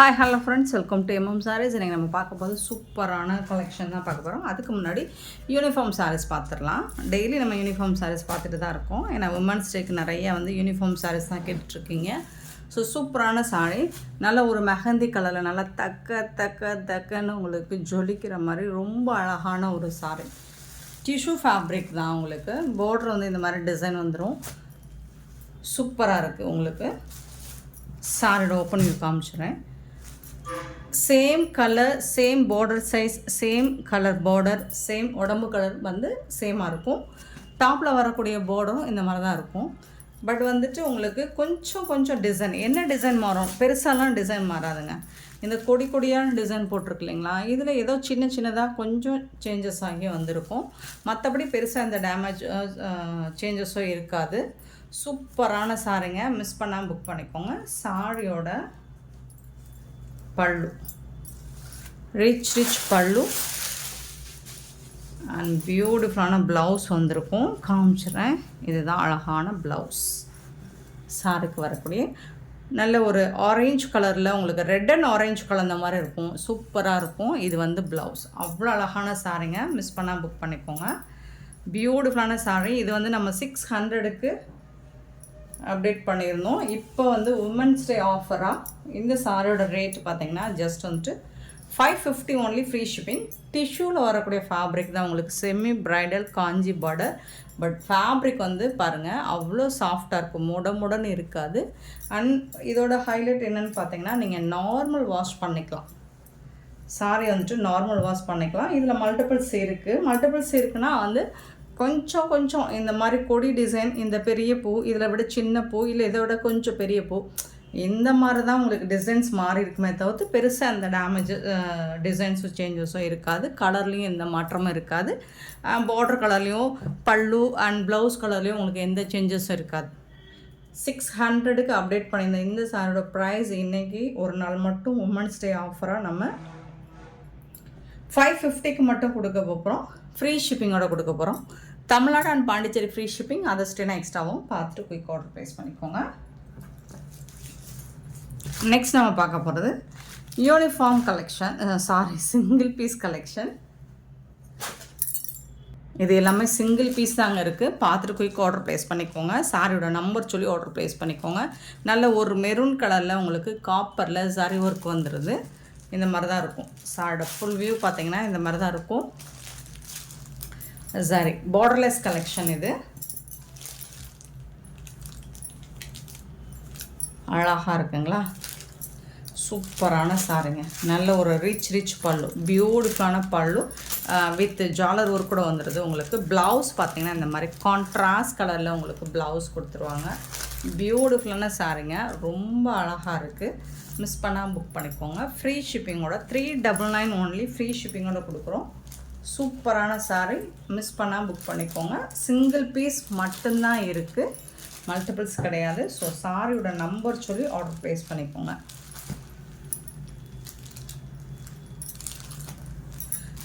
Hi hello friends, welcome to MM sarees. இன்றைக்கி நம்ம பார்க்க போது சூப்பரான கலெக்ஷன் தான் பார்க்க போகிறோம். அதுக்கு முன்னாடி யூனிஃபார்ம் சாரீஸ் பார்த்துடலாம். டெய்லி நம்ம யூனிஃபார்ம் சாரீஸ் பார்த்துட்டு தான் இருக்கோம். ஏன்னா உமன்ஸ் டேக்கு நிறைய யூனிஃபார்ம் சாரீஸ் தான் கேட்டுட்ருக்கீங்க. ஸோ சூப்பரான சாரீ, நல்ல ஒரு மெஹந்தி கலரில் நல்லா தக்கன்னு உங்களுக்கு ஜொலிக்கிற மாதிரி ரொம்ப அழகான ஒரு சாரீ. டிஷ்யூ ஃபேப்ரிக் தான். உங்களுக்கு பார்டர் இந்த மாதிரி டிசைன் வந்துடும். சூப்பராக இருக்குது. உங்களுக்கு சாரியோட ஓப்பன் வியூ காமிச்சிடுறேன். Same colour, same border size, same colour border, same உடம்பு கலர் சேமாக இருக்கும். டாப்பில் வரக்கூடிய பார்டரும் இந்த மாதிரி தான் இருக்கும். பட் உங்களுக்கு கொஞ்சம் டிசைன், என்ன டிசைன் மாறும், பெருசாலாம் டிசைன் மாறாதுங்க. இந்த கொடியான டிசைன் போட்டிருக்கு இல்லைங்களா, இதில் ஏதோ சின்னதாக கொஞ்சம் சேஞ்சஸ் ஆகி வந்திருக்கும். மற்றபடி பெருசாக இந்த டேமேஜ் சேஞ்சஸோ இருக்காது. சூப்பரான சாரிங்க, மிஸ் பண்ணாமல் புக் பண்ணிக்கோங்க. சாரியோட பல்லு ரிச் பல்லு அண்ட் பியூட்டிஃபுல்லான ப்ளவுஸ் வந்திருக்கும். காமிச்சிடுறேன். இதுதான் அழகான ப்ளவுஸ். சாருக்கு வரக்கூடிய நல்ல ஒரு ஆரஞ்சு கலரில் உங்களுக்கு ரெட் அண்ட் ஆரஞ்சு கலந்த மாதிரி இருக்கும். சூப்பராக இருக்கும். இது ப்ளவுஸ். அவ்வளோ அழகான சாரிங்க, மிஸ் பண்ணால் புக் பண்ணிக்கோங்க. பியூட்டிஃபுல்லான சாரி. இது நம்ம 600க்கு அப்டேட் பண்ணியிருந்தோம். இப்போ உமன்ஸ் டே ஆஃபராக இந்த சாரியோட ரேட் பார்த்திங்கன்னா ஜஸ்ட் 550 ஒன்லி, ஃப்ரீ ஷிப்பிங். டிஷ்யூவில் வரக்கூடிய ஃபேப்ரிக் தான் உங்களுக்கு semi bridal Kanchi border. But fabric பாருங்கள் அவ்வளோ சாஃப்டாக இருக்கும், முடன் இருக்காது. அண்ட் இதோட ஹைலைட் என்னென்னு பார்த்தீங்கன்னா, நீங்கள் நார்மல் வாஷ் பண்ணிக்கலாம். சாரி நார்மல் வாஷ் பண்ணிக்கலாம். இதில் மல்டிபிள்ஸ் இருக்குன்னா கொஞ்சம் இந்த மாதிரி கொடி டிசைன், இந்த பெரிய பூ, இதில் விட சின்ன பூ, இல்லை இதை விட கொஞ்சம் பெரிய பூ, இந்த மாதிரி தான் உங்களுக்கு டிசைன்ஸ் மாறி இருக்குமே தவிர்த்து பெருசாக அந்த டேமேஜ் டிசைன்ஸும் சேஞ்சஸும் இருக்காது. கலர்லேயும் எந்த மாற்றமும் இருக்காது. பார்டர் கலர்லேயும் பல்லு அண்ட் ப்ளவுஸ் கலர்லேயும் உங்களுக்கு எந்த சேஞ்சஸும் இருக்காது. 600க்கு அப்டேட் பண்ணியிருந்த இந்த சாரியோட ப்ரைஸ் இன்றைக்கி ஒரு நாள் மட்டும் உமன்ஸ் டே ஆஃபராக நம்ம 550க்கு மட்டும் கொடுக்க போகிறோம். ஃப்ரீ ஷிப்பிங்கோட கொடுக்க போகிறோம். Tamil Nadu and Pondicherry free shipping. அதை ஸ்டேனா எக்ஸ்ட்ராவும் பார்த்துட்டு குயிக் ஆர்டர் ப்ளேஸ் பண்ணிக்கோங்க. நெக்ஸ்ட் நம்ம பார்க்க போகிறது uniform collection, single piece collection. இது எல்லாமே சிங்கிள் பீஸ் தாங்க இருக்குது. பார்த்துட்டு குயிக் ஆர்டர் ப்ளேஸ் பண்ணிக்கோங்க. சாரியோட நம்பர் சொல்லி ஆர்டர் ப்ளேஸ் பண்ணிக்கோங்க. நல்ல ஒரு மெரூன் கலரில் உங்களுக்கு காப்பரில் சரி ஒர்க் வந்துடுது. இந்த மாதிரி தான் இருக்கும். சாரியோட ஃபுல் வியூ பார்த்திங்கன்னா இந்த மாதிரி தான் இருக்கும். சரி, பார்டர்லெஸ் கலெக்ஷன். இது அழகாக இருக்குங்களா, சூப்பரான சாரிங்க. நல்ல ஒரு ரிச் பல்லு, பியூட்டிஃபுல்லான பல்லு வித் ஜாலர் ஒர்க் கூட வந்துடுது. உங்களுக்கு ப்ளவுஸ் பார்த்திங்கன்னா இந்த மாதிரி கான்ட்ராஸ்ட் கலரில் உங்களுக்கு ப்ளவுஸ் கொடுத்துருவாங்க. பியூட்டிஃபுல்லான சாரிங்க, ரொம்ப அழகாக இருக்குது. மிஸ் பண்ணால் புக் பண்ணிக்கோங்க. ஃப்ரீ ஷிப்பிங்கோட 399 ஒன்லி, ஃப்ரீ ஷிப்பிங்கோட கொடுக்குறோம். சூப்பரான சாரி, மிஸ் பண்ணால் புக் பண்ணிக்கோங்க. சிங்கிள் பீஸ் மட்டும்தான் இருக்குது, மல்டிபிள்ஸ் கிடையாது. ஸோ சாரியோட நம்பர் சொல்லி ஆர்டர் ப்ளேஸ் பண்ணிக்கோங்க.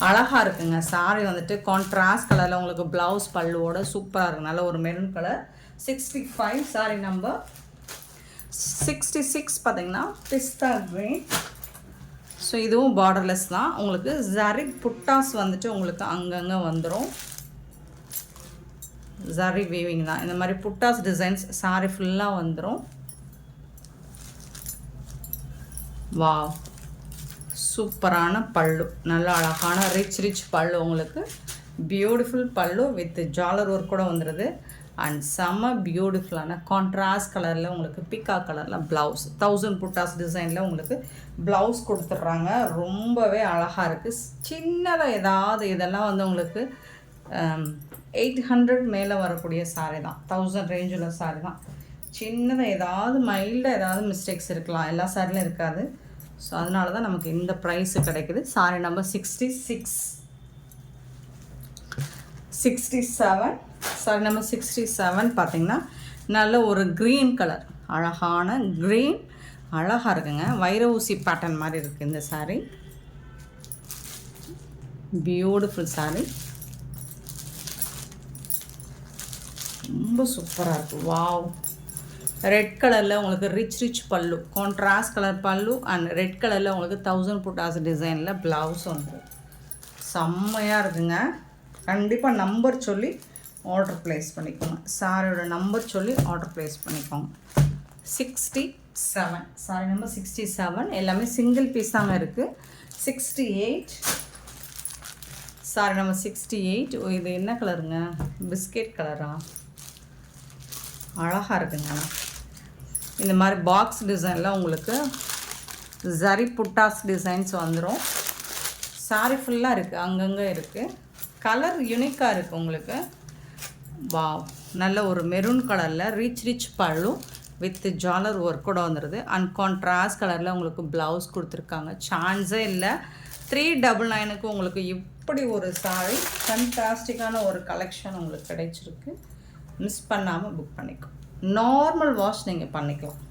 அழகாக இருக்குங்க சாரி. கான்ட்ராஸ்ட் கலரில் உங்களுக்கு ப்ளவுஸ் பல்லுவோட சூப்பராக இருக்குது. நல்ல ஒரு மெரூன் கலர். 65 சாரி நம்பர் 66 பார்த்திங்கன்னா பிஸ்தா க்ரீன். ஸோ இதுவும் பார்டர்லெஸ் தான். உங்களுக்கு ஜரி புட்டாஸ் உங்களுக்கு அங்கங்கே வந்துடும். ஜரி வீவிங் தான். இந்த மாதிரி புட்டாஸ் டிசைன்ஸ் சாரி ஃபுல்லாக வந்துடும். வாவ், சூப்பரான பல்லு, நல்ல அழகான ரிச் பல்லு. உங்களுக்கு பியூட்டிஃபுல் பல்லு வித் ஜாலர் ஒர்க் கூட வந்துடுது. அண்ட் செம்ம பியூட்டிஃபுல்லான கான்ட்ராஸ்ட் கலரில் உங்களுக்கு பிக்கா கலரில் ப்ளவுஸ், 1000 புட்டாஸ் டிசைனில் உங்களுக்கு ப்ளவுஸ் கொடுத்துட்றாங்க. ரொம்பவே அழகாக இருக்குது. சின்னதாக ஏதாவது இதெல்லாம் உங்களுக்கு 800 மேலே வரக்கூடிய சாரி தான். 1000 ரேஞ்சில் சாரி தான். சின்னதாக ஏதாவது மைல்டாக ஏதாவது மிஸ்டேக்ஸ் இருக்கலாம், எல்லா சாரிலும் இருக்காது. ஸோ அதனால தான் நமக்கு இந்த ப்ரைஸு கிடைக்குது. Sorry number 67. சாரி நம்பர் 67 பார்த்திங்கன்னா நல்ல ஒரு க்ரீன் கலர், அழகான க்ரீன், அழகாக இருக்குங்க. வைர ஊசி பேட்டர்ன் மாதிரி இருக்குது இந்த சாரி. பியூட்டிஃபுல் சாரி, ரொம்ப சூப்பராக இருக்குது. வாவ், ரெட் கலரில் உங்களுக்கு ரிச் பல்லு, கான்ட்ராஸ்ட் கலர் பல்லு அண்ட் ரெட் கலரில் உங்களுக்கு 1000 புட்டாஸ் டிசைனில் ப்ளவுஸ் வந்துடும். செம்மையாக இருக்குங்க. கண்டிப்பாக நம்பர் சொல்லி ஆர்டர் ப்ளேஸ் பண்ணிக்கோங்க. சாரியோட நம்பர் சொல்லி ஆர்டர் ப்ளேஸ் பண்ணிக்கோங்க. 67 சாரி நம்பர் 67. எல்லாமே சிங்கிள் பீஸ் தாங்க இருக்குது. 68 சாரி நம்பர் 68. இது என்ன கலருங்க? பிஸ்கெட் கலரா? அழகாக இருக்குங்க. இந்த மாதிரி பாக்ஸ் டிசைனில் உங்களுக்கு ஜரி புட்டாஸ் டிசைன்ஸ் வந்துடும். சாரி ஃபுல்லாக இருக்குது, அங்கங்கே இருக்குது. கலர் யூனிக்காக இருக்குது உங்களுக்கு. வாவ், நல்ல ஒரு மெரூன் கலரில் ரிச் பல்லு வித் ஜாலர் ஒர்க்கோட வந்துடுது. அண்ட் கான்ட்ராஸ்ட் கலரில் உங்களுக்கு ப்ளவுஸ் கொடுத்துருக்காங்க. சான்ஸே இல்லை. 399க்கு உங்களுக்கு இப்படி ஒரு சாரி ஃபண்டாஸ்டிக்கான ஒரு கலெக்ஷன் உங்களுக்கு கிடைச்சிருக்கு. மிஸ் பண்ணாமல் புக் பண்ணிக்கோ. நார்மல் வாஷ் நீங்கள் பண்ணிக்கலாம்.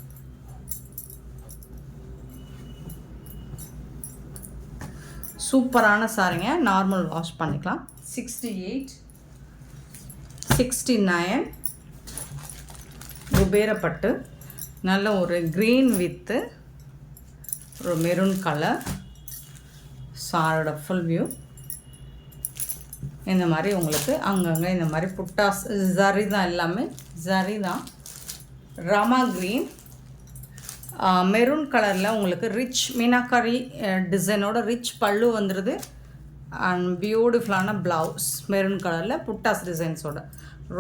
சூப்பரான சாரிங்க, நார்மல் வாஷ் பண்ணிக்கலாம். 68 69 குபேரப்பட்டு நல்ல ஒரு க்ரீன் வித்து ஒரு மெரூன் கலர். சாரோட ஃபுல் வியூ இந்த மாதிரி உங்களுக்கு அங்கங்கே இந்த மாதிரி புட்டாஸ் ஜரி தான், எல்லாமே ஜரி தான். ராமா க்ரீன் மெரூன் கலரில் உங்களுக்கு ரிச் மீனாக்காரி டிசைனோட ரிச் பல்லு வந்துடுது. அண்ட் பியூட்டிஃபுல்லான ப்ளவுஸ் மெரூன் கலரில் புட்டாஸ் டிசைன்ஸோட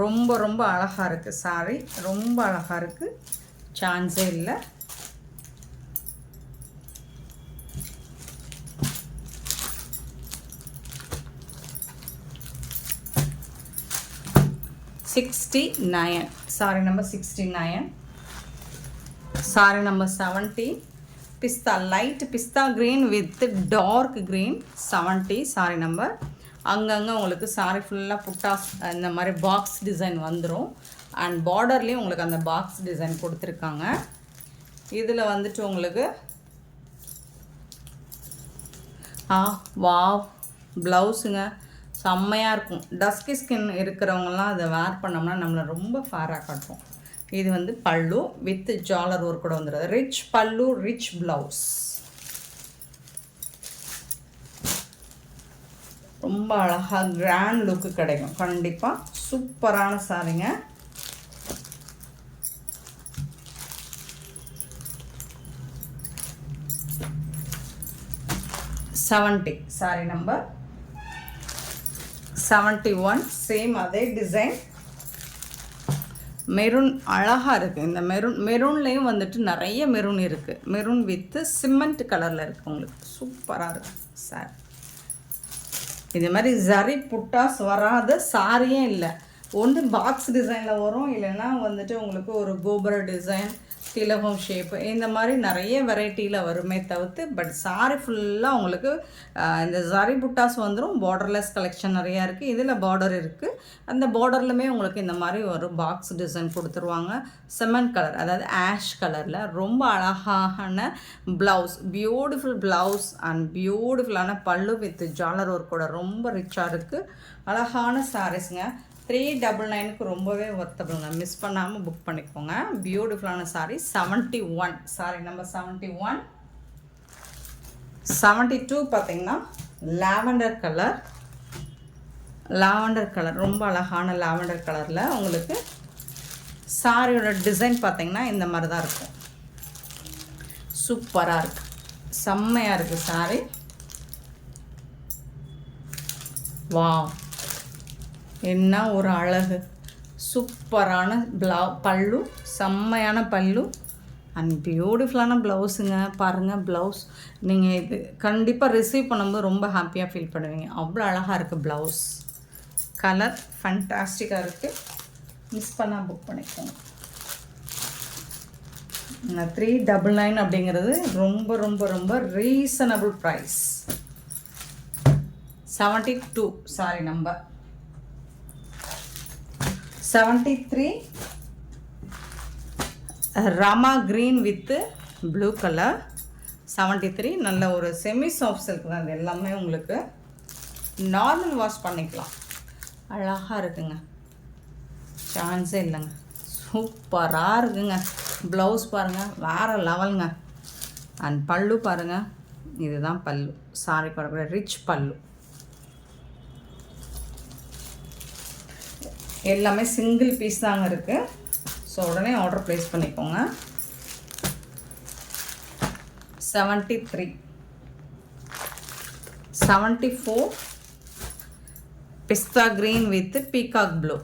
ரொம்ப அழகாக இருக்குது. சாரி ரொம்ப அழகாக இருக்குது, சான்ஸே இல்லை. சாரி நம்பர் 69. சாரி நம்பர் 70. பிஸ்தா லைட் பிஸ்தா green with dark green. 70 saree number. அங்கங்கே உங்களுக்கு சாரி ஃபுல்லாக புட்டாஸ் இந்த மாதிரி பாக்ஸ் டிசைன் வந்துடும். அண்ட் பார்டர்லேயும் உங்களுக்கு அந்த பாக்ஸ் டிசைன் கொடுத்துருக்காங்க. இதில் வந்துட்டு உங்களுக்கு வாவ் ப்ளவுஸுங்க செம்மையாக இருக்கும். டஸ்கி ஸ்கின் இருக்கிறவங்கலாம் அதை வேர் பண்ணோம்னா நம்மளை ரொம்ப ஃபேராக காட்டும். இது வந்து பல்லு வித் ஜாலர் ஒர்க் கூட வந்துடுது. ரிச் பல்லு ரிச் ப்ளவுஸ். ரொம்ப அழகாக கிராண்ட் லுக்கு கிடைக்கும். கண்டிப்பாக சூப்பரான சாரிங்க. Sorry number 71. சேம் அதே டிசைன். மெரூன் அழகாக இருக்குது. இந்த மெரூன்லேயும் வந்துட்டு நிறைய மெரூன் இருக்குது. மெரூன் வித்து சிமெண்ட் கலரில் இருக்குது. உங்களுக்கு சூப்பராக இருக்குது சாரி. இது மாதிரி ஜரி புட்டாஸ் வராத சாரியே இல்லை. ஒன்று பாக்ஸ் டிசைனில் வரும், இல்லைன்னா வந்துட்டு உங்களுக்கு ஒரு கோபுர டிசைன், திலகம் ஷேப்பு, இந்த மாதிரி நிறைய வெரைட்டியில் வருமே தவிர்த்து, பட் சாரி ஃபுல்லாக உங்களுக்கு இந்த ஜரி புட்டாஸ் வந்துடும். பார்டர்லெஸ் கலெக்ஷன் நிறையா இருக்குது. இதில் பார்டர் இருக்குது. அந்த பார்டர்லுமே உங்களுக்கு இந்த மாதிரி ஒரு பாக்ஸ் டிசைன் கொடுத்துருவாங்க. செமன் கலர், அதாவது ஆஷ் கலரில் ரொம்ப அழகான ப்ளவுஸ், பியூட்டிஃபுல் ப்ளவுஸ் அண்ட் பியூட்டிஃபுல்லான பல்லு வித் ஜாலர் ஒர்க்கோட ரொம்ப ரிச்சாக இருக்குது. அழகான சாரீஸுங்க. 399க்கு ரொம்பவே ஒர்த்தபிளுங்க. மிஸ் பண்ணாமல் புக் பண்ணிக்கோங்க. பியூட்டிஃபுல்லான சாரீ. 71 sorry number 71. 72 பார்த்தீங்கன்னா லாவெண்டர் கலர் ரொம்ப அழகான லாவெண்டர் கலரில் உங்களுக்கு சாரியோட டிசைன் பார்த்தீங்கன்னா இந்த மாதிரி தான் இருக்கும். சூப்பராக இருக்குது, செம்மையாக இருக்குது சாரி. வாவ், என்ன ஒரு அழகு. சூப்பரான பல்லு, செம்மையான பல்லு அண்ட் பியூட்டிஃபுல்லான ப்ளவுஸுங்க. பாருங்கள் ப்ளவுஸ், நீங்கள் இது கண்டிப்பாக ரிசீவ் பண்ணும்போது ரொம்ப ஹாப்பியாக ஃபீல் பண்ணுவீங்க. அவ்வளோ அழகாக இருக்குது ப்ளவுஸ். கலர் ஃபண்டாஸ்டிக்காக இருக்குது. மிஸ் பண்ணால் புக் பண்ணிக்கோங்க. 399 அப்படிங்கிறது ரொம்ப ரொம்ப ரொம்ப reasonable price. 72 saree number 73. Rama green with blue colour. 73 நல்ல ஒரு செமி சாஃப்ட் சில்க் தான். இது எல்லாமே உங்களுக்கு நார்மல் வாஷ் பண்ணிக்கலாம். அழகாக இருக்குங்க, சான்ஸே இல்லைங்க. சூப்பராக இருக்குங்க. ப்ளவுஸ் பாருங்கள் வேறு லெவலுங்க. அண்ட் பல்லு பாருங்கள், இதுதான் பல்லு. சாரிக்கு வரக்கூடிய ரிச் பல்லு. எல்லாமே சிங்கிள் பீஸ் தாங்க இருக்குது. ஸோ உடனே ஆர்டர் ப்ளேஸ் பண்ணிக்கோங்க. 73, 74 பிஸ்தா green with peacock blue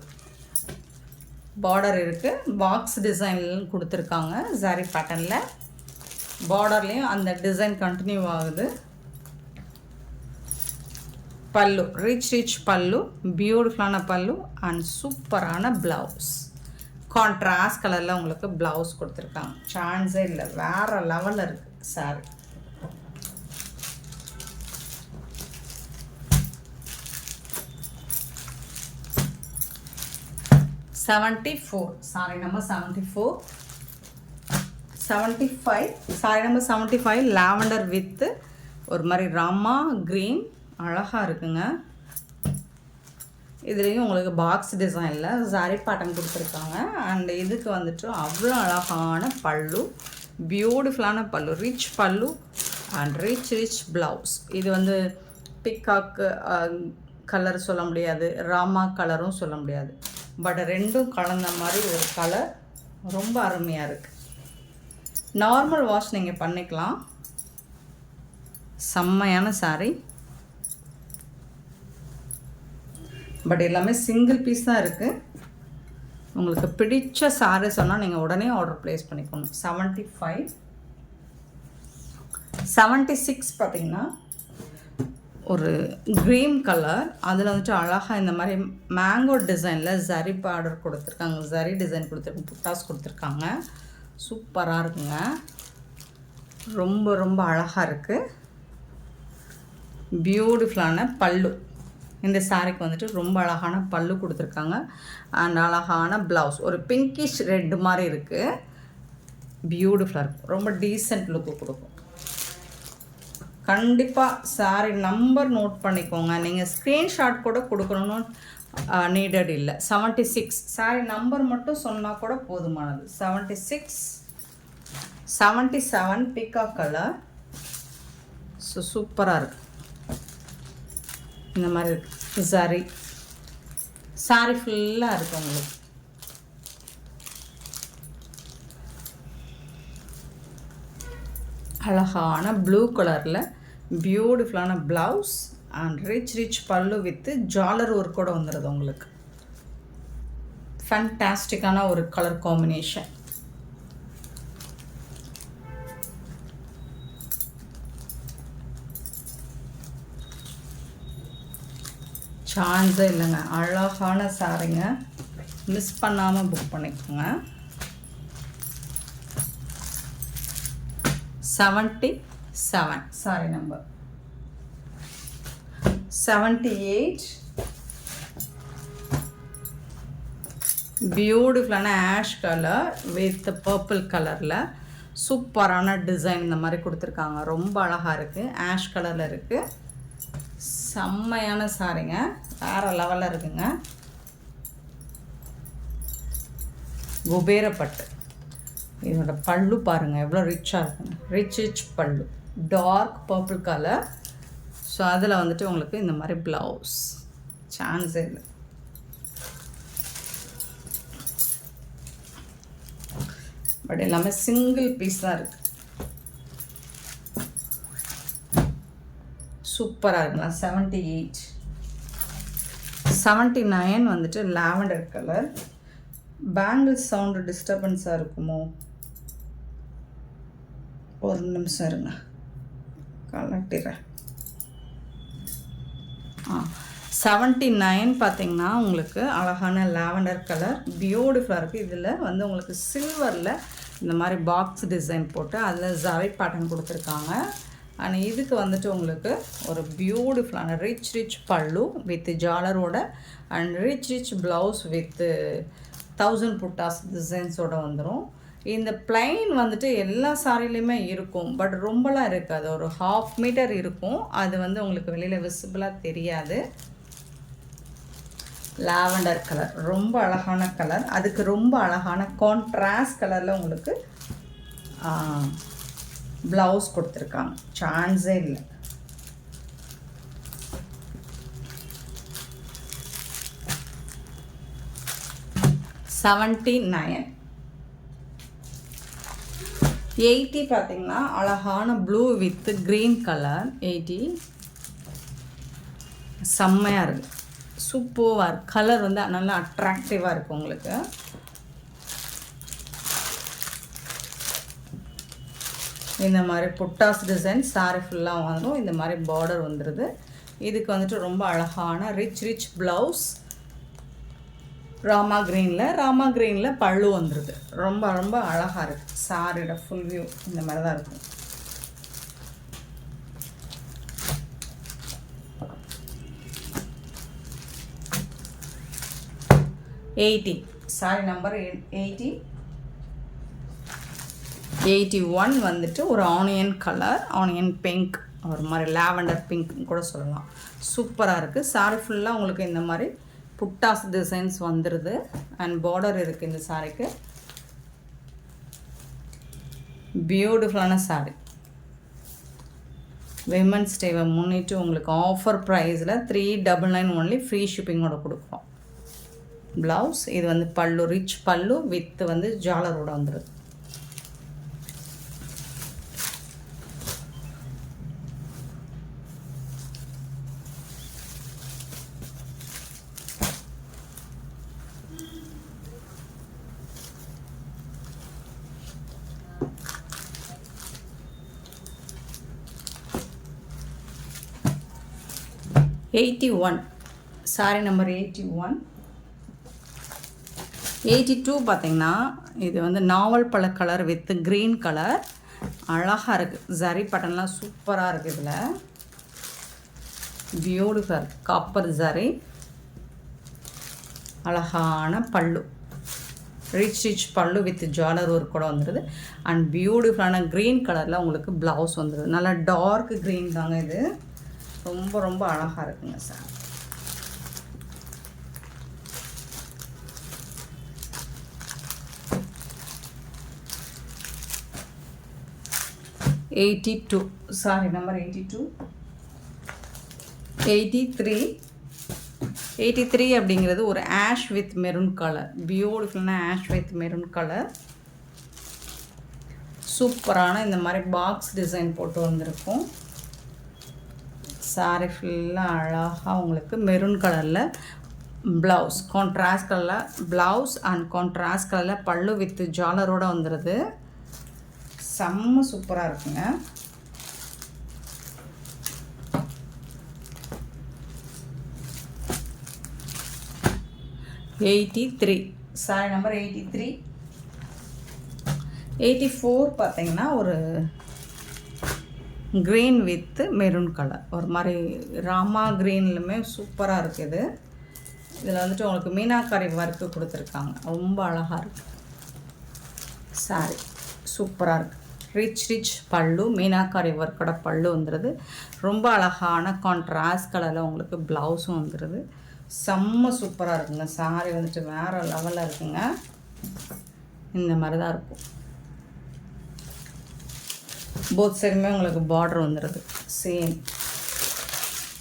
border இருக்குது. பாக்ஸ் டிசைன்லாம் கொடுத்துருக்காங்க சாரி பேட்டர்னில். பார்டர்லேயும் அந்த டிசைன் கண்டினியூ ஆகுது. பல்லு ரிச் பல்லு, பியூட்டிஃபுல்லான பல்லு அண்ட் சூப்பரான ப்ளவுஸ். கான்ட்ராஸ்ட் கலரில் உங்களுக்கு ப்ளவுஸ் கொடுத்துருக்காங்க. சான்ஸே இல்லை, வேறு லெவலில் இருக்குது sorry. Sorry number 74, 75 sorry number 75 lavender with ஒரு மாதிரி ராமா க்ரீன் அழகாக இருக்குங்க. இதுலேயும் உங்களுக்கு பாக்ஸ் டிசைனில் சாரி பேட்டர்ன் கொடுத்துருக்காங்க. அண்ட் இதுக்கு வந்துட்டு அவ்வளோ அழகான பல்லு, பியூட்டிஃபுல்லான பல்லு, ரிச் பல்லு அண்ட் ரிச் ப்ளவுஸ். இது வந்து பிக்காக்கு கலர் சொல்ல முடியாது, ராமா கலரும் சொல்ல முடியாது. பட் ரெண்டும் கலந்த மாதிரி ஒரு கலர் ரொம்ப அருமையாக இருக்குது. நார்மல் வாஷ் நீங்கள் பண்ணிக்கலாம். செம்மையான சாரி. பட் எல்லாமே சிங்கிள் பீஸ் தான் இருக்குது. உங்களுக்கு பிடிச்ச சாரி சொன்னால் நீங்கள் உடனே ஆர்டர் ப்ளேஸ் பண்ணிக்கணும். 75, 76 பார்த்திங்கன்னா ஒரு க்ரீன் கலர். அதில் வந்துட்டு அழகாக இந்த மாதிரி மேங்கோ டிசைனில் ஜரி பார்டர் கொடுத்துருக்காங்க, ஜரி டிசைன் கொடுத்துருக்காங்க, புட்டாஸ் கொடுத்துருக்காங்க. சூப்பராக இருக்குங்க. ரொம்ப அழகாக இருக்குது. பியூட்டிஃபுல்லான பல்லு. இந்த சாரிக்கு வந்துட்டு ரொம்ப அழகான பல்லு கொடுத்துருக்காங்க. அண்ட் அழகான ப்ளவுஸ் ஒரு பிங்கிஷ் ரெட் மாதிரி இருக்குது. பியூட்டிஃபுல்லாக இருக்கும். ரொம்ப டீசென்ட் லுக்கு கொடுக்கும். கண்டிப்பாக சாரி நம்பர் நோட் பண்ணிக்கோங்க. நீங்கள் ஸ்க்ரீன்ஷாட் கூட கொடுக்கணும்னு நீடட் இல்லை. 76 சாரி நம்பர் மட்டும் சொன்னால் கூட போதுமானது. 76, 77 பீகாக் கலர். ஸோ சூப்பராக இருக்குது. இந்த மாதிரி இருக்குது சாரி ஃபுல்லாக இருக்குது உங்களுக்கு. அழகான ப்ளூ கலரில் பியூட்டிஃபுல்லான ப்ளவுஸ் அண்ட் ரிச் பல்லு வித்து ஜாலர் ஒர்க் கூட வந்துடுது உங்களுக்கு. ஃபேன்டாஸ்டிக்கான ஒரு கலர் காம்பினேஷன். சான்ஸே இல்லைங்க. அழகான சாரிங்க. மிஸ் பண்ணாமல் புக் பண்ணிக்கோங்க. 77 சாரி நம்பர் 78 பியூட்டிஃபுல்லான ஆஷ் கலர் வித் பர்பிள் கலரில் சூப்பரான டிசைன் இந்த மாதிரி கொடுத்துருக்காங்க. ரொம்ப அழகாக இருக்குது. ஆஷ் கலரில் இருக்குது. செம்மையான சாரிங்க. வேறு லெவலில் இருக்குங்க. குபேரப்பட்டு. இதோட பல்லு பாருங்கள் எவ்வளோ ரிச்சாக இருக்குங்க. ரிச் பல்லு, டார்க் பர்பிள் கலர். ஸோ அதில் வந்துட்டு உங்களுக்கு இந்த மாதிரி ப்ளவுஸ். சான்ஸே இல்லை. பட் எல்லாமே சிங்கிள் பீஸ் தான் இருக்குது. சூப்பராக இருக்குங்களா. 78, 79 வந்துட்டு லாவெண்டர் கலர். பேங்கிள் சவுண்டு டிஸ்டர்பன்ஸாக இருக்குமோ? ஒரு நிமிஷம் இருங்க, கலட்டிடுறேன். 79 பார்த்திங்கன்னா உங்களுக்கு அழகான லாவெண்டர் கலர் பியூட்டிஃபுல்லாக இருக்குது. இதில் வந்து உங்களுக்கு சில்வரில் இந்த மாதிரி பாக்ஸ் டிசைன் போட்டு அதில் ஜரி பேட்டர்ன் கொடுத்துருக்காங்க. அண்ட் இதுக்கு வந்துட்டு உங்களுக்கு ஒரு பியூட்டிஃபுல்லான ரிச் பல்லு வித் ஜாலரோட அண்ட் ரிச் ப்ளவுஸ் வித் 1000 புட்டாஸ் டிசைன்ஸோடு வந்துடும். இந்த பிளைன் வந்துட்டு எல்லா சாரிலையுமே இருக்கும். பட் ரொம்பலாம் இருக்காது. ஒரு 1/2 மீட்டர் இருக்கும். அது வந்து உங்களுக்கு வெளியில் விசிபிளாக தெரியாது. லாவெண்டர் கலர் ரொம்ப அழகான கலர். அதுக்கு ரொம்ப அழகான கான்ட்ராஸ்ட் கலரில் உங்களுக்கு ப்ளவுஸ் கொடுத்துருக்காங்க. சான்ஸே இல்லை. $79. 80 பார்த்தீங்கன்னா அழகான ப்ளூ வித் க்ரீன் கலர். 80 செம்மையாக இருக்குது, சூப்பராக இருக்குது. கலர் வந்து நல்லா அட்ராக்டிவாக இருக்குது உங்களுக்கு. இந்த மாதிரி புட்டாஸ் டிசைன் சாரி ஃபுல்லாக வந்துடும். இந்த மாதிரி பார்டர் வந்துடுது. இதுக்கு வந்துட்டு ரொம்ப அழகான ரிச் ப்ளவுஸ் ராமா க்ரீனில் பல்லு வந்துடுது. ரொம்ப ரொம்ப அழகாக இருக்குது. சாரியோட ஃபுல் வியூ இந்த மாதிரி தான் இருக்கும். Sorry number 80. 81 வந்துட்டு ஒரு ஆனியன் கலர், ஆனியன் பிங்க், ஒரு மாதிரி லாவெண்டர் பிங்க்னு கூட சொல்லலாம். சூப்பராக இருக்குது. சாரி ஃபுல்லாக உங்களுக்கு இந்த மாதிரி புட்டாஸ் டிசைன்ஸ் வந்துடுது. அண்ட் பார்டர் இருக்குது இந்த சாரிக்கு. பியூட்டிஃபுல்லான சாரி. விமன்ஸ் டேவை முன்னிட்டு உங்களுக்கு ஆஃபர் ப்ரைஸில் 399 ஒன்லி, ஃப்ரீ ஷிப்பிங்கோட கொடுக்குறோம். ப்ளவுஸ் இது வந்து பல்லு, ரிச் பல்லு வித் வந்து ஜாலரோட வந்துடுது. Sorry number 81. 82 பார்த்தீங்கன்னா இது வந்து நாவல் பழ கலர் வித் க்ரீன் கலர். அழகாக இருக்குது. ஜரி பட்டன்லாம் சூப்பராக இருக்குது. இதில் பியூட்டிஃபுல் காப்பர் ஜரி, அழகான பல்லு, ரிச் பல்லு வித் ஜாலர் ஒர்க் கூட வந்துடுது. அண்ட் பியூட்டிஃபுல்லான க்ரீன் கலரில் உங்களுக்கு ப்ளவுஸ் வந்துடுது. நல்லா டார்க் க்ரீன் தாங்க இது. ரொம்ப ரொம்ப அழகாக இருக்குங்க சார். Sorry number 82. 83 அப்படிங்கிறது ஒரு ஆஷ் வித் மெரூன் கலர். பியூட்டிஃபுல்லான ஆஷ் வித் மெரூன் கலர். சூப்பரான இந்த மாதிரி பாக்ஸ் டிசைன் போட்டு வந்திருக்கும். சாரி ஃபுல்லாக அழகாக உங்களுக்கு மெரூன் கலரில் ப்ளவுஸ், கான்ட்ராஸ்ட் கலரில் ப்ளவுஸ் அண்ட் கான்ட்ராஸ்ட் கலரில் பல்லு வித் ஜாலரோடு வந்துடுது. செம்ம சூப்பராக இருக்குங்க. Sorry number 83. 84 பார்த்தீங்கன்னா ஒரு க்ரீன் வித் மெரூன் கலர், ஒரு மாதிரி ராமா க்ரீன்லுமே சூப்பராக இருக்குது. இதில் வந்துட்டு உங்களுக்கு மீனாக்காரி ஒர்க்கு கொடுத்துருக்காங்க. ரொம்ப அழகாக இருக்குது. சாரி சூப்பராக இருக்குது. ரிச் பல்லு, மீனாக்காரி ஒர்க்கோட பல்லு வந்துடுது. ரொம்ப அழகான கான்ட்ராஸ்ட் கலரில் உங்களுக்கு ப்ளவுஸும் வந்துடுது. செம்ம சூப்பராக இருக்குங்க. சாரி வந்துட்டு வேறு லெவலில் இருக்குங்க. இந்த மாதிரி தான் இருக்கும். போத் சைடுமே உங்களுக்கு பார்டர் வந்துடுது. சேம்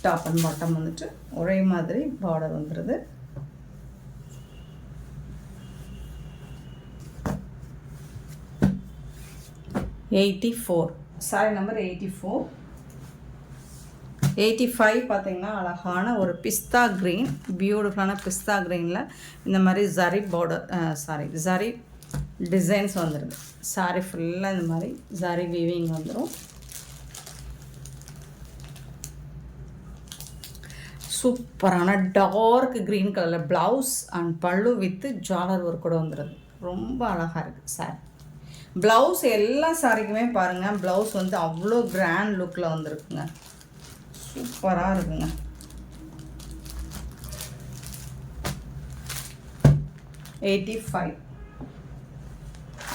டாப் அண்ட் பாட்டம் வந்துட்டு ஒரே மாதிரி பார்டர் வந்துடுது. Sorry number 84. 85 பார்த்தீங்கன்னா அழகான ஒரு பிஸ்தா க்ரீன், பியூட்டிஃபுல்லான பிஸ்தா க்ரீனில் இந்த மாதிரி ஜரி பார்டர், ஜரி டிசைன்ஸ் வந்துடுது. சாரி ஃபுல்லாக இந்த மாதிரி ஜரி வீவிங் வந்துடும். சூப்பரான டார்க் க்ரீன் கலரில் ப்ளவுஸ் அண்ட் பல்லு வித்து ஜாலர் ஒர்க் கூட வந்துடுது. ரொம்ப அழகாக இருக்குது சாரி. ப்ளவுஸ் எல்லா சாரிக்குமே பாருங்கள், ப்ளவுஸ் வந்து அவ்வளோ கிராண்ட் லுக்கில் வந்துருக்குங்க. சூப்பராக இருக்குங்க.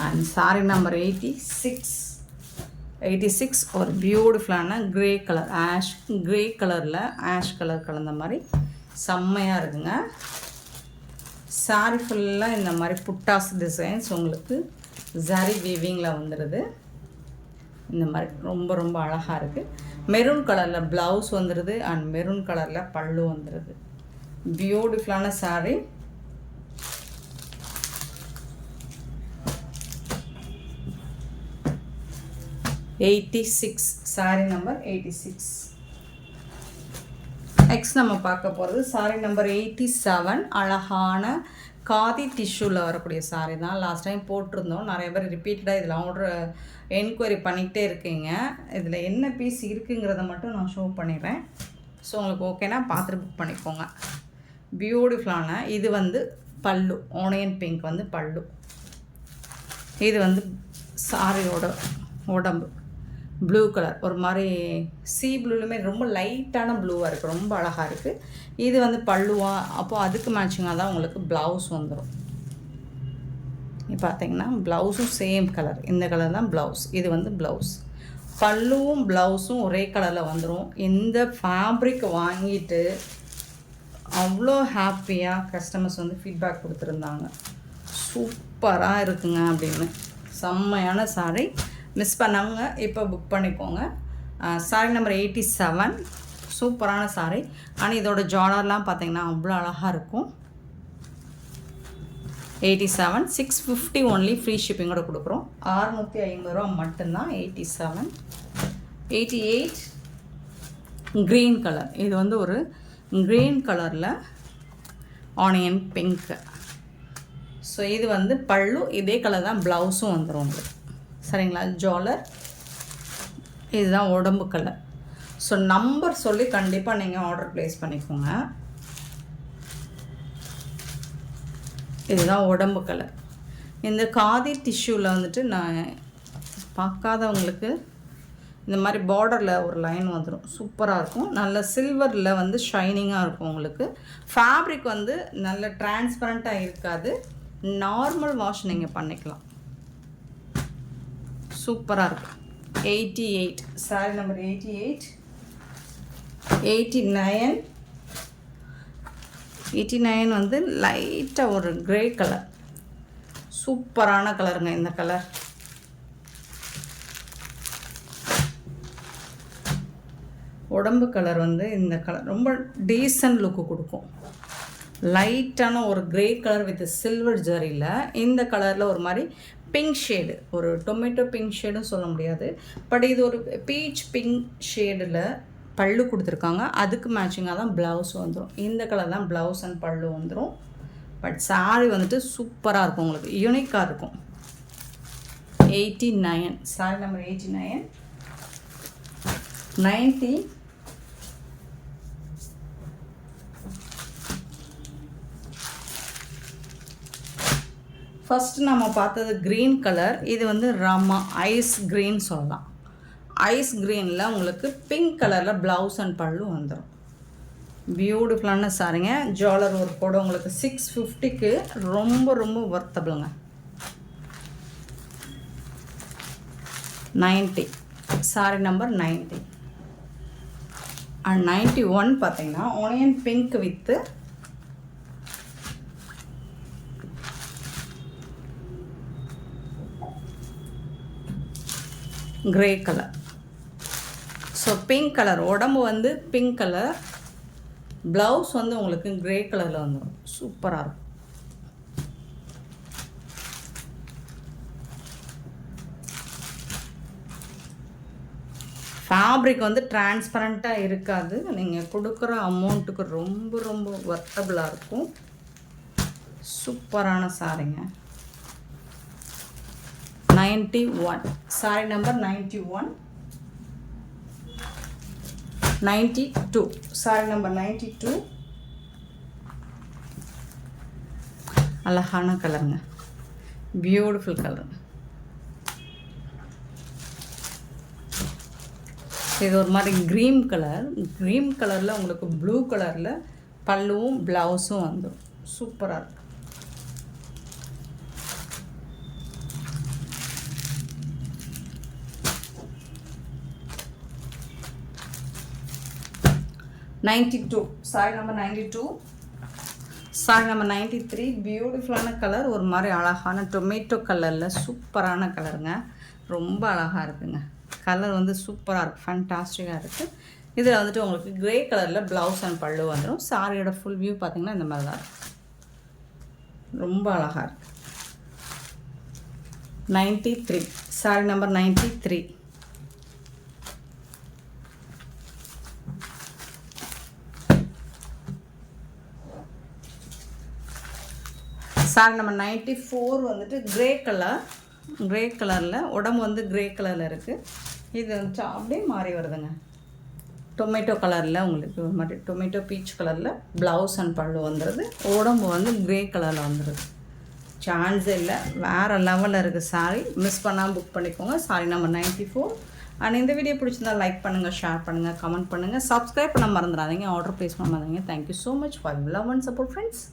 அண்ட் சாரி நம்பர் 86 ஒரு பியூட்டிஃபுல்லான க்ரே கலர், ஆஷ் க்ரே கலரில் ஆஷ் கலர் கலந்த மாதிரி செம்மையாக இருக்குங்க. சாரி ஃபுல்லாக இந்த மாதிரி புட்டாஸ் டிசைன்ஸ் உங்களுக்கு ஜரி வீவிங்கில் வந்துடுது. இந்த மாதிரி ரொம்ப ரொம்ப அழகாக இருக்குது. மெரூன் கலரில் ப்ளவுஸ் வந்துடுது அண்ட் மெரூன் கலரில் பல்லு வந்துடுது. பியூட்டிஃபுல்லான சாரீ. சாரீ நம்பர் 86. நெக்ஸ்ட் நம்ம பார்க்க போகிறது சாரீ நம்பர் 87. அழகான காதி டிஷ்யூவில் வரக்கூடிய சாரீ தான். லாஸ்ட் டைம் போட்டிருந்தோம். நிறைய பேர் ரிப்பீட்டடாக இதில் ஆர்டர் என்கொயரி பண்ணிகிட்டே இருக்கீங்க. இதில் என்ன பீஸ் இருக்குங்கிறத மட்டும் நான் ஷோ பண்ணிடுறேன். ஸோ உங்களுக்கு ஓகேனா பார்த்துட்டு புக் பண்ணிக்கோங்க. பியூட்டிஃபுல்லான இது வந்து பல்லு, ஆனியன் பிங்க் வந்து பல்லு. இது வந்து சாரியோட உடம்பு ப்ளூ கலர், ஒரு மாதிரி சீ ப்ளூலுமே ரொம்ப லைட்டான ப்ளூவாக இருக்குது, ரொம்ப அழகாக இருக்குது. இது வந்து பல்லுவாக, அப்போது அதுக்கு மேட்சிங்காக தான் உங்களுக்கு ப்ளவுஸ் வந்துடும். இப்போ பார்த்தீங்கன்னா ப்ளவுஸும் சேம் கலர், இந்த கலர் தான் ப்ளவுஸ். இது வந்து ப்ளவுஸ், பல்லுவும் ப்ளவுஸும் ஒரே கலரில் வந்துடும். இந்த ஃபேப்ரிக் வாங்கிட்டு அவ்வளோ ஹாப்பியாக கஸ்டமர்ஸ் வந்து ஃபீட்பேக் கொடுத்துருந்தாங்க. சூப்பராக இருக்குங்க அப்படின்னு. செம்மையான சாரீ. மிஸ் பண்ணவங்க இப்போ புக் பண்ணிக்கோங்க. சாரீ நம்பர் 87. சூப்பரான சாரீ. ஆனால் இதோட ஜாலர்லாம் பார்த்தீங்கன்னா அவ்வளோ அழகாக இருக்கும். 87 650 ஒன்லி, ஃப்ரீ ஷிப்பிங்கோட கொடுக்குறோம். 650 ரூபா மட்டும்தான். 87 88 க்ரீன் கலர். இது வந்து ஒரு க்ரீன் கலரில் ஆனியன் பிங்க். ஸோ இது வந்து பல்லு, இதே கலர் தான் ப்ளவுஸும் வந்துடும் உங்களுக்கு. சரிங்களா? ஜாலர், இதுதான் உடம்பு கலர். ஸோ நம்பர் சொல்லி கண்டிப்பாக நீங்கள் ஆர்டர் ப்ளேஸ் பண்ணிக்கோங்க. இதுதான் உடம்பு கலர். இந்த காதி டிஷ்யூவில் வந்துட்டு நான் பார்க்காதவங்களுக்கு இந்த மாதிரி பார்டரில் ஒரு லைன் வந்துடும், சூப்பராக இருக்கும். நல்ல சில்வரில் வந்து ஷைனிங்காக இருக்கும் உங்களுக்கு. ஃபேப்ரிக் வந்து நல்ல டிரான்ஸ்பரண்ட்டாக இருக்காது, நார்மல் வாஷ் நீங்கள் பண்ணிக்கலாம். சூப்பராக இருக்கும். 88 சாரி நம்பர் 88. 89 வந்து லைட்டாக ஒரு கிரே கலர், சூப்பரான கலருங்க இந்த கலர். உடம்பு கலர் வந்து இந்த கலர் ரொம்ப டீசன்ட் லுக்கு கொடுக்கும். லைட்டான ஒரு கிரே கலர் வித் சில்வர் ஜரியில், இந்த கலரில் ஒரு மாதிரி பிங்க் ஷேடு, ஒரு டொமேட்டோ பிங்க் ஷேடும் சொல்ல முடியாது, பட் இது ஒரு பீச் பிங்க் ஷேடில் பல்லு கொடுத்துருக்காங்க. அதுக்கு மேட்சிங்காக தான் ப்ளவுஸ் வந்துடும். இந்த கலர் தான் ப்ளவுஸ் அண்ட் பல்லு வந்துடும். பட் சாரி வந்துட்டு சூப்பராக இருக்கும், உங்களுக்கு யூனிக்காக இருக்கும். 89 சாரி நம்பர் 89. 90 ஃபஸ்ட்டு நம்ம பார்த்தது க்ரீன் கலர். இது வந்து ராமா ஐஸ் க்ரீன் சொல்லலாம். ஐஸ் க்ரீனில் உங்களுக்கு பிங்க் கலரில் ப்ளவுஸ் அண்ட் பல்லு வந்துடும். பியூட்டிஃபுல்லான சாரிங்க. ஜுவல்லர் ஒர்க் கூட உங்களுக்கு 650க்கு ரொம்ப ரொம்ப ஒர்த்தபிளுங்க. 90 சாரி நம்பர் 90 அண்ட் 91 பார்த்தீங்கன்னா onion pink with grey colour. So pink colour, உடம்பு வந்து பிங்க் கலர், ப்ளவுஸ் வந்து உங்களுக்கு கிரே கலரில் வந்துடும். சூப்பராக இருக்கும். ஃபேப்ரிக் வந்து டிரான்ஸ்பரண்ட்டாக இருக்காது. நீங்கள் கொடுக்குற அமௌண்ட்டுக்கு ரொம்ப ரொம்ப ஒர்த்தபிளாக இருக்கும். சூப்பரான சாரிங்க. 91 சாரி நம்பர் 91. 92 sorry number 92. அழகான கலருங்க, பியூட்டிஃபுல் கலர். இது ஒரு மாதிரி க்ரீன் கலர், க்ரீன் கலரில் உங்களுக்கு ப்ளூ கலரில் பல்லுவும் ப்ளவுஸும் வந்துடும். சூப்பராக இருக்கும். Sorry number 92. சாரி நம்பர் 93 பியூட்டிஃபுல்லான கலர், ஒரு மாதிரி அழகான டொமேட்டோ கலரில் சூப்பரான கலருங்க. ரொம்ப அழகாக இருக்குங்க. கலர் வந்து சூப்பராக இருக்குது, ஃபேண்டாஸ்டிக்காக இருக்குது. இதில் வந்துட்டு உங்களுக்கு க்ரே கலரில் ப்ளவுஸ் அண்ட் பல்லு வந்துடும். சாரியோட ஃபுல் வியூ பார்த்திங்கன்னா இந்த மாதிரி தான் இருக்கும். ரொம்ப அழகாக இருக்குது. 93 சாரி நம்பர் 93. சாரி நம்பர் 94 வந்துட்டு க்ரே கலரில் உடம்பு வந்து க்ரே கலரில் இருக்குது. இது வந்துட்டு அப்படியே மாறி வருதுங்க. டொமேட்டோ கலரில் உங்களுக்கு ஒரு மாதிரி டொமேட்டோ பீச் கலரில் ப்ளவுஸ் அண்ட் பல்லு வந்துடுது. உடம்பு வந்து க்ரே கலரில் வந்துடுது. சான்ஸே இல்லை, வேறு லெவலில் இருக்குது சாரி. மிஸ் பண்ணாமல் புக் பண்ணிக்கோங்க. Sorry number 94. அண்ட் இந்த வீடியோ பிடிச்சிருந்தால் லைக் பண்ணுங்கள், ஷேர் பண்ணுங்கள், கமெண்ட் பண்ணுங்கள், சப்ஸ்கிரைப் பண்ண மறந்துடாதீங்க, ஆர்டர் ப்ளேஸ் பண்ண மறந்துடாதீங்க. Thank you so much for love and support friends.